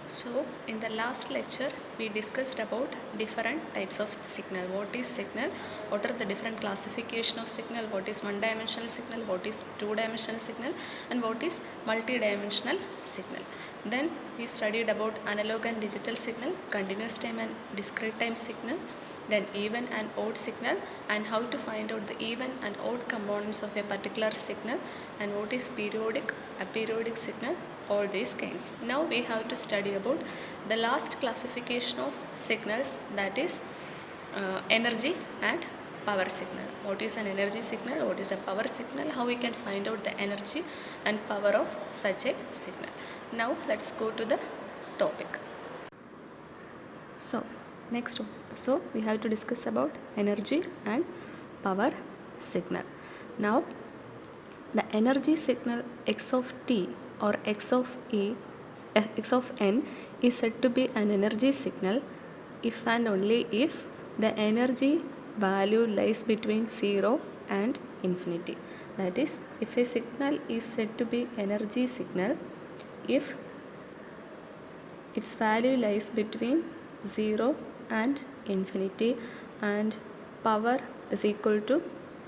So in the last lecture we discussed about different types of signal. What is signal? What are the different classification of signal? What is one dimensional signal? What is two dimensional signal? And what is multi-dimensional signal? Then we studied about analog and digital signal, continuous time and discrete time signal, then even and odd signal, and how to find out the even and odd components of a particular signal, and what is periodic, aperiodic signal, all these kinds. Now we have to study about the last classification of signals, that is energy and power signal. What is an energy signal? What is a power signal? How we can find out the energy and power of such a signal. Now let's go to the topic. So we have to discuss about energy and power signal. Now the energy signal x of t or x of n is said to be an energy signal if and only if the energy value lies between 0 and infinity. That is, if a signal is said to be energy signal if its value lies between 0 and infinity and power is equal to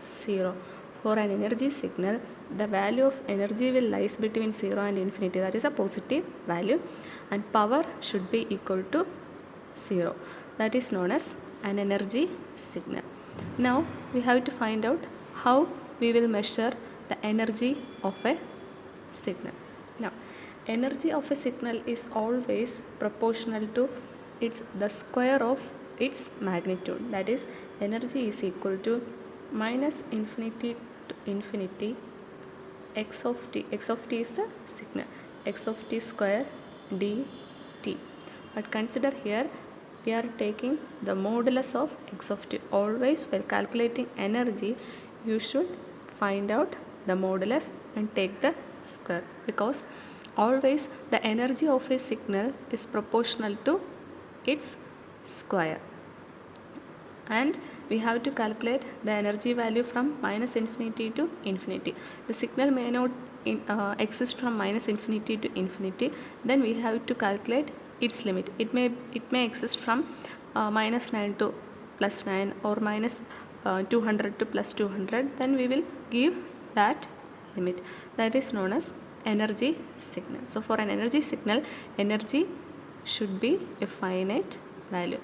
0. For an energy signal, the value of energy will lies between 0 and infinity, that is a positive value, and power should be equal to 0. That is known as an energy signal. Now we have to find out how we will measure the energy of a signal. Now energy of a signal is always proportional to the square of its magnitude. That is, energy is equal to minus infinity to infinity x of t. X of t is the signal. X of t square dt. But consider here we are taking the modulus of x of t. Always while calculating energy you should find out the modulus and take the square, because always the energy of a signal is proportional to its square, and we have to calculate the energy value from minus infinity to infinity. The signal may not exist from minus infinity to infinity, then we have to calculate its limit. It may exist from minus 9 to plus 9 or minus 200 to plus 200, then we will give that limit. That is known as energy signal. So for an energy signal, energy should be a finite value.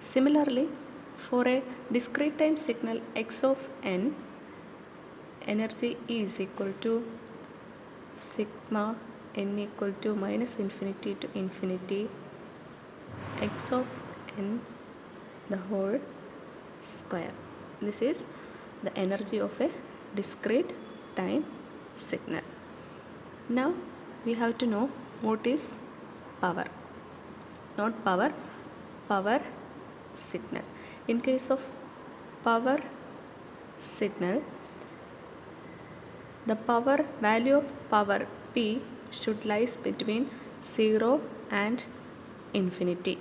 Similarly, for a discrete time signal x of n, energy is equal to sigma n equal to minus infinity to infinity x of n the whole square. This is the energy of a discrete time signal. Now we have to know what is power. Not power, power signal. In case of power signal, the power value of power P should lies between 0 and infinity.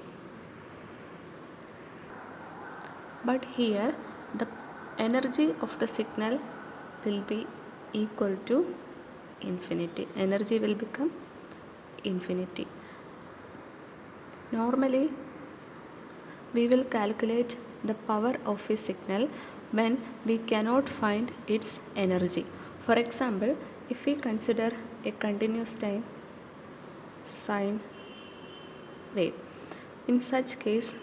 But here the energy of the signal will be equal to infinity. Energy will become infinity. Normally we will calculate the power of a signal when we cannot find its energy. For example, if we consider a continuous time sine wave, in such case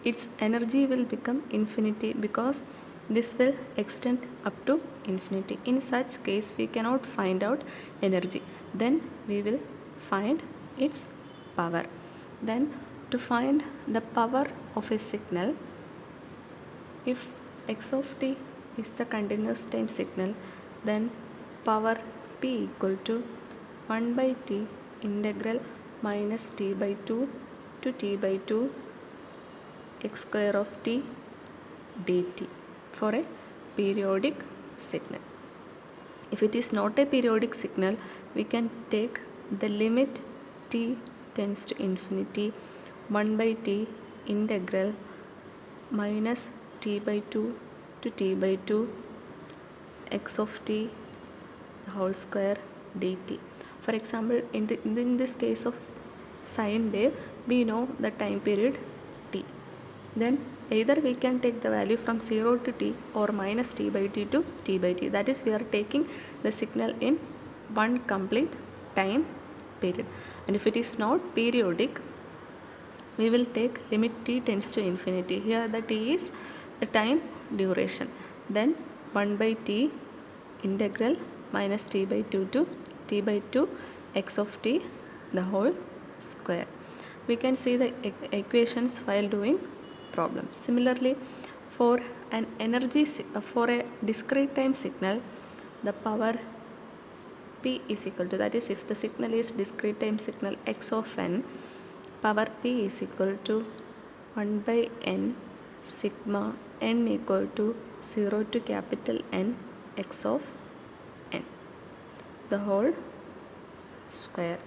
its energy will become infinity, because this will extend up to infinity. In such case we cannot find out energy, then we will find its power. Then to find the power of a signal, if x of t is the continuous time signal, then power P equal to 1 by t integral minus t by 2 to t by 2 x square of t dt for a periodic signal. If it is not a periodic signal, we can take the limit t tends to infinity 1 by t integral minus t by 2 to t by 2 x of t whole square dt. For example, in this case of sine wave, we know the time period t. Then either we can take the value from 0 to t or minus t by t to t by t. That is, we are taking the signal in one complete time period. And if it is not periodic, we will take limit t tends to infinity. Here the t is the time duration. Then 1 by t integral minus t by 2 to t by 2 x of t the whole square. We can see the equations while doing problems. Similarly, for for a discrete time signal, the power p is equal to, that is, if the signal is discrete time signal x of n, power p is equal to 1 by n sigma n equal to 0 to capital N x of n the whole square.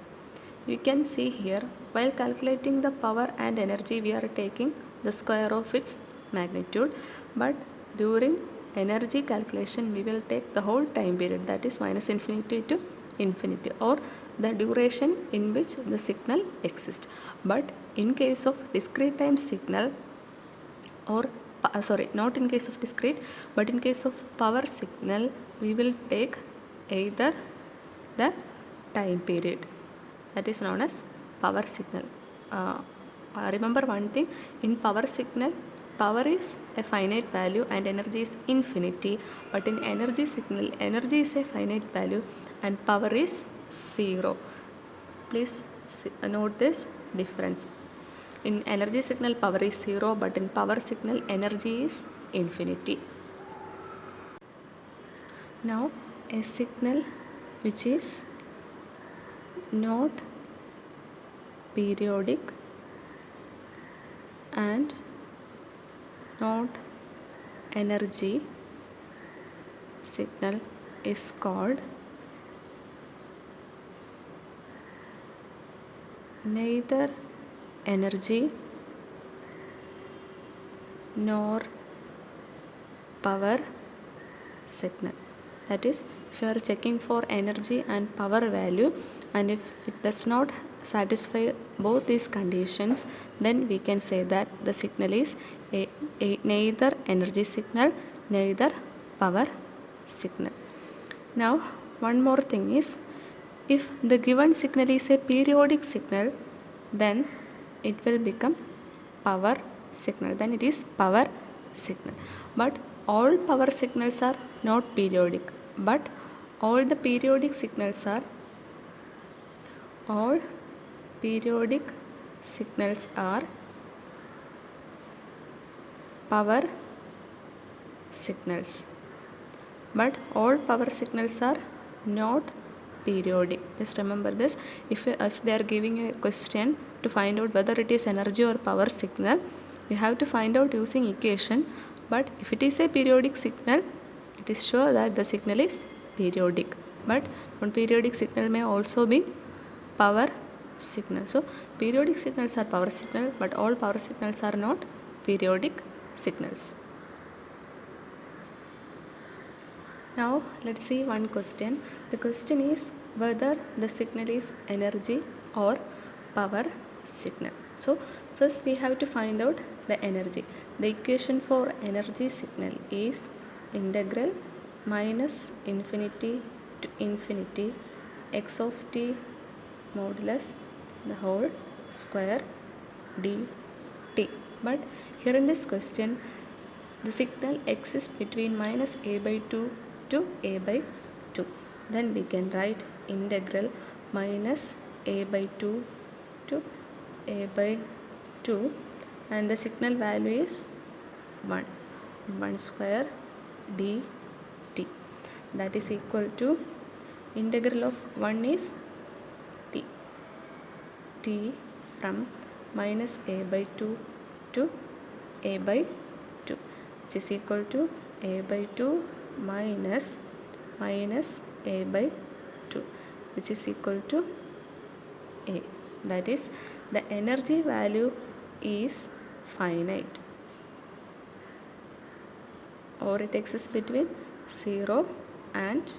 You can see here, while calculating the power and energy, we are taking the square of its magnitude, but during energy calculation we will take the whole time period, that is minus infinity to infinity, or the duration in which the signal exists. But in case of discrete time signal, or not in case of discrete, but in case of power signal, we will take either the time period, that is known as power signal. Remember one thing, in power signal, power is a finite value and energy is infinity, but in energy signal, energy is a finite value and power is 0. Please note this difference. In energy signal, power is 0, but in power signal, energy is infinity. Now, a signal which is not periodic and not energy signal is called neither energy nor power signal. That is, if you are checking for energy and power value, and if it does not satisfy both these conditions, then we can say that the signal is neither energy signal, neither power signal. Now, one more thing is, if the given signal is a periodic signal, then it will become power signal. Then it is power signal. But all power signals are not periodic, but all periodic signals are power signals, but all power signals are not periodic. Just remember this. If they are giving you a question to find out whether it is energy or power signal, you have to find out using equation. But if it is a periodic signal, it is sure that the signal is periodic. But non-periodic signal may also be power signal. So periodic signals are power signal, but all power signals are not periodic signals. Now let's see one question. The question is whether the signal is energy or power signal. So first we have to find out the energy. The equation for energy signal is integral minus infinity to infinity x of t modulus the whole square dt. But here in this question, the signal exists between minus a by 2 to a by 2. Then we can write integral minus a by 2 to a by 2, and the signal value is 1 square dt. That is equal to integral of 1 is t from minus a by 2 to a by 2, which is equal to a by 2 minus a by 2, which is equal to a. That is, the energy value is finite, or it exists between 0 and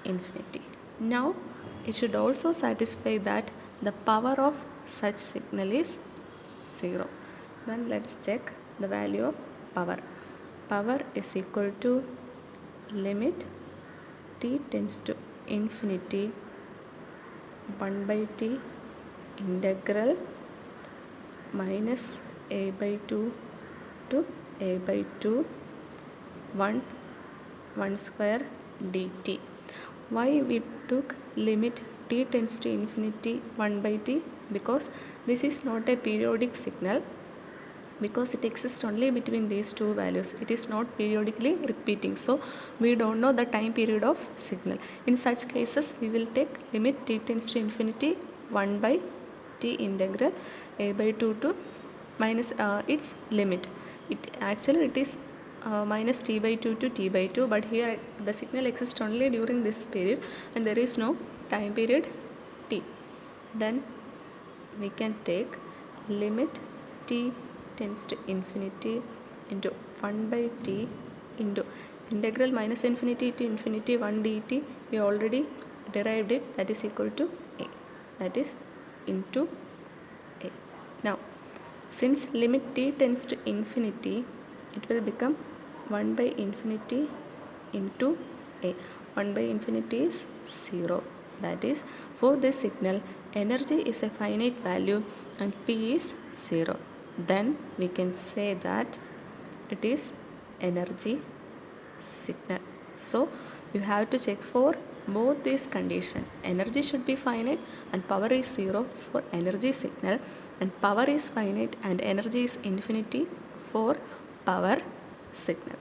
infinity. Now it should also satisfy that the power of such signal is 0. Then let's check the value of power. Power is equal to limit t tends to infinity 1 by t integral minus a by 2 to a by 2 1 square dt. Why we took limit t tends to infinity 1 by t? Because this is not a periodic signal, because it exists only between these two values. It is not periodically repeating, so we don't know the time period of signal. In such cases we will take limit t tends to infinity 1 by t integral a by 2 to minus its limit. It is minus t by 2 to t by 2, but here the signal exists only during this period and there is no time period t. Then we can take limit t tends to infinity into 1 by t into integral minus infinity to infinity 1 dt. We already derived it, that is equal to a, that is into a. Now since limit t tends to infinity, it will become 1 by infinity into a. 1 by infinity is 0. That is, for this signal energy is a finite value and p is 0. Then we can say that it is energy signal. So you have to check for both these conditions. Energy should be finite and power is 0 for energy signal, and power is finite and energy is infinity for power signal.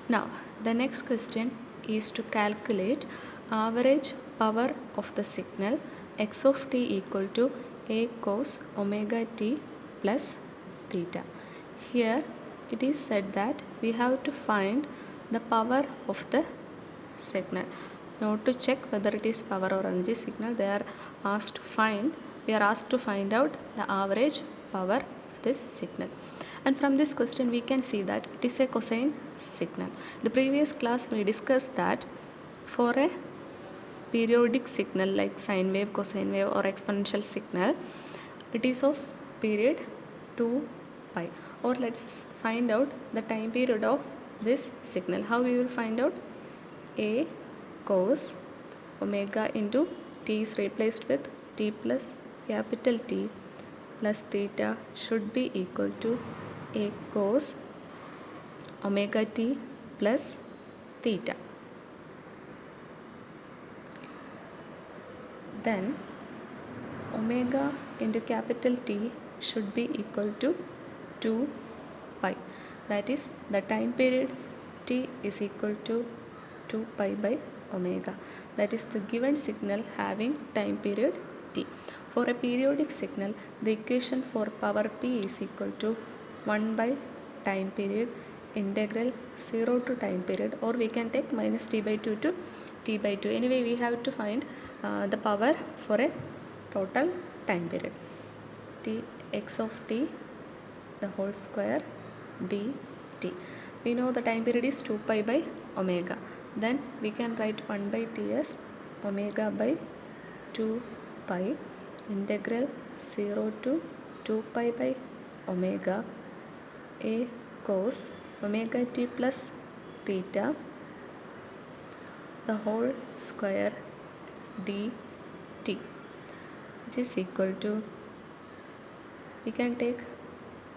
Now the next question is to calculate average power of the signal x of t equal to a cos omega t plus theta. Here it is said that we have to find the power of the signal. Now to check whether it is power or energy signal, we are asked to find out the average power of this signal. And from this question we can see that it is a cosine signal. The previous class we discussed that for a periodic signal like sine wave, cosine wave or exponential signal, it is of period 2 pi. Or let's find out the time period of this signal. How we will find out? A cos omega into t is replaced with t plus capital T plus theta should be equal to a cos omega t plus theta. Then omega into capital T should be equal to 2 pi. That is, the time period t is equal to 2 pi by omega. That is the given signal having time period t. For a periodic signal, the equation for power p is equal to 1 by time period integral 0 to time period, or we can take minus t by 2 to t by 2. Anyway, we have to find the power for a total time period. T x of t the whole square dt. We know the time period is 2 pi by omega. Then we can write 1 by t as omega by 2 pi integral 0 to 2 pi by omega a cos omega t plus theta the whole square dt, which is equal to, we can take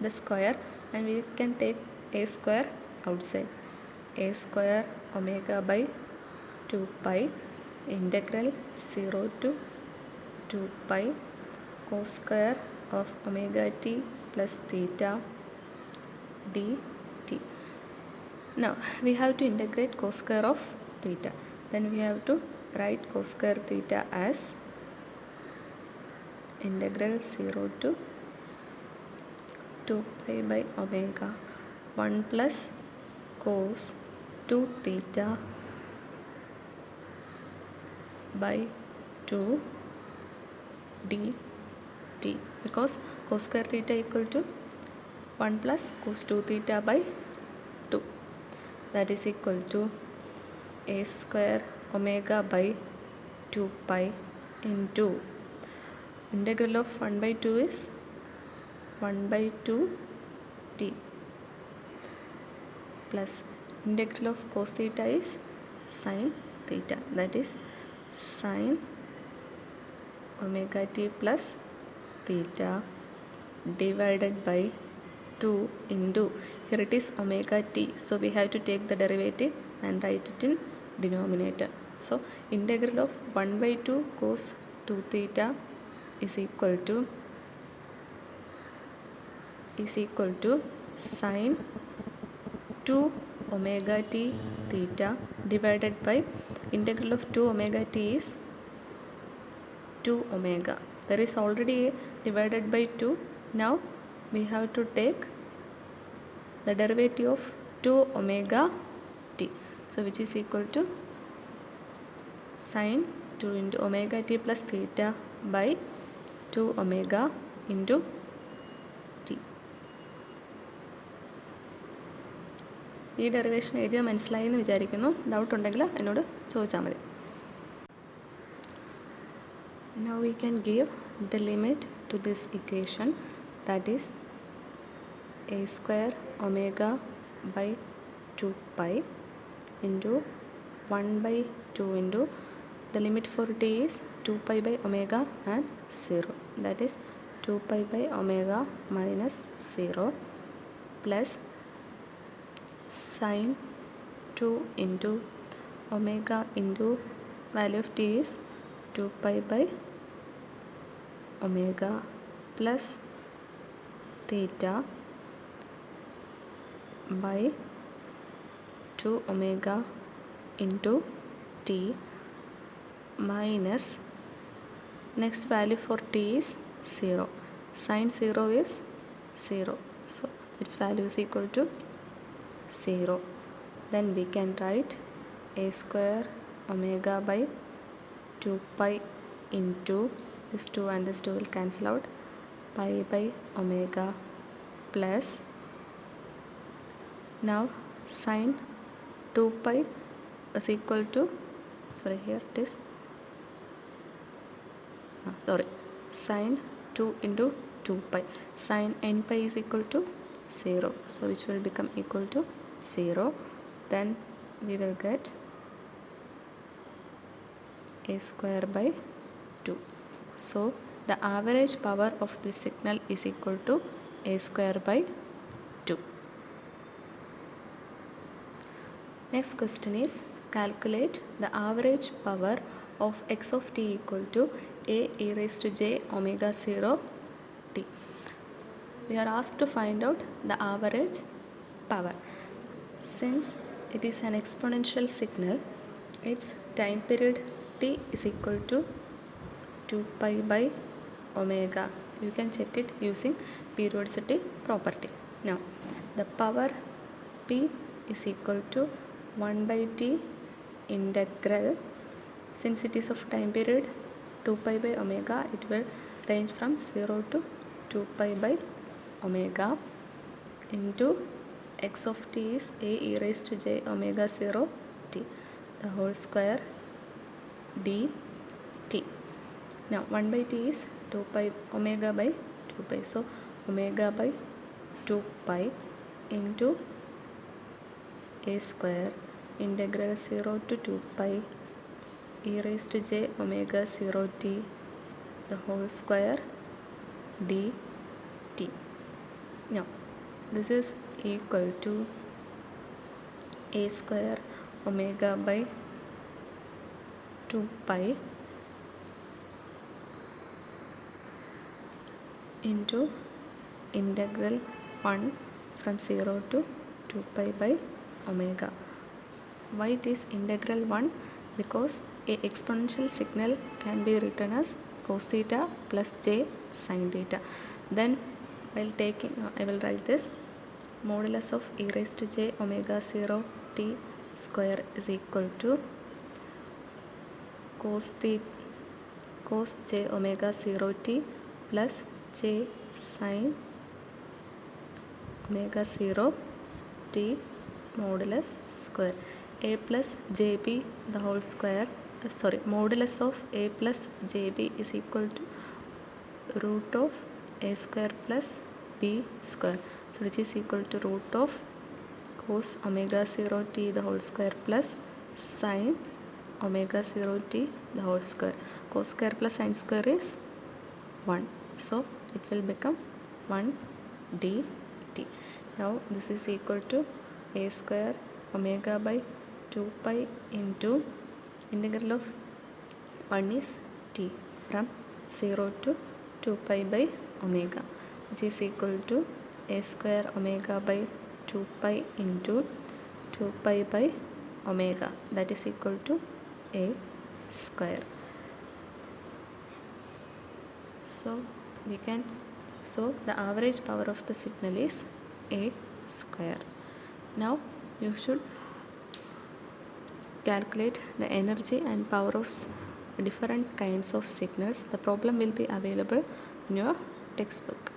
the square and we can take a square outside, a square omega by 2 pi integral 0 to 2 pi cos square of omega t plus theta dt. Now we have to integrate cos square of theta. Then we have to write cos square theta as integral 0 to 2 pi by omega 1 plus cos 2 theta by 2 dt, because cos square theta equal to 1 plus cos 2 theta by 2, that is equal to a square omega by 2 pi into integral of 1 by 2 is 1 by 2 t plus integral of cos theta is sin theta, that is sin omega t plus theta divided by 2 into, here it is omega t, so we have to take the derivative and write it in denominator. So integral of 1 by 2 cos 2 theta is equal to sin 2 omega t theta divided by integral of 2 omega t is 2 omega. There is already a divided by 2. Now we have to take the derivative of 2 omega t. So which is equal to sin 2 into omega t plus theta by 2 omega into t. ഈ derivation എഴുതിയാൽ മനസ്സിലായി എന്ന് വിചാരിക്കുന്നു. Doubt ഉണ്ടെങ്കിൽ എന്നോട് ചോദിച്ചാൽ മതി. Now we can give the limit to this equation, that is a square omega by 2 pi into 1 by 2 into the limit for t is 2 pi by omega and 0, that is 2 pi by omega minus 0 plus sin 2 into omega into value of t is 2 pi by omega plus theta by 2 omega into t minus next value for t is 0. Sin 0 is 0, so its value is equal to 0. Then we can write a square omega by 2 pi into this 2 and this 2 will cancel out, pi by omega plus, now sin 2 pi is equal to, sorry here it is, sin 2 into 2 pi, sin n pi is equal to 0, so which will become equal to 0. Then we will get a square by 2. So the average power of this signal is equal to a square by 2. Next question is, calculate the average power of x of t equal to a e raised to j omega 0 t. We are asked to find out the average power. Since it is an exponential signal, its time period t is equal to 2 pi by omega. You can check it using periodicity property. Now the power p is equal to 1 by t integral, since it is of time period 2 pi by omega, it will range from 0 to 2 pi by omega into x of t is a e raised to j omega 0 t, the whole square dt. Now 1 by t is 2 pi omega by 2 pi, so omega by 2 pi into a square integral 0 to 2 pi e raised to j omega 0 t, the whole square dt. Now this is equal to a square omega by 2 pi into integral 1 from 0 to 2 pi by omega. Why it is integral 1? Because a exponential signal can be written as cos theta plus j sin theta. Then while taking, I will write this, modulus of e raised to j omega 0 t square is equal to cos j omega 0 t plus j sin omega 0 t modulus square. a plus jb the whole square, modulus of a plus jb is equal to root of a square plus b square, so which is equal to root of cos omega 0 t the whole square plus sin omega 0 t the whole square. Cos square plus sin square is 1, so it will become 1 dt. Now this is equal to a square omega by 2 pi into integral of 1 is t from 0 to 2 pi by omega, which is equal to a square omega by 2 pi into 2 pi by omega, that is equal to a square. So the average power of the signal is a square. Now you should calculate the energy and power of different kinds of signals. The problem will be available in your textbook.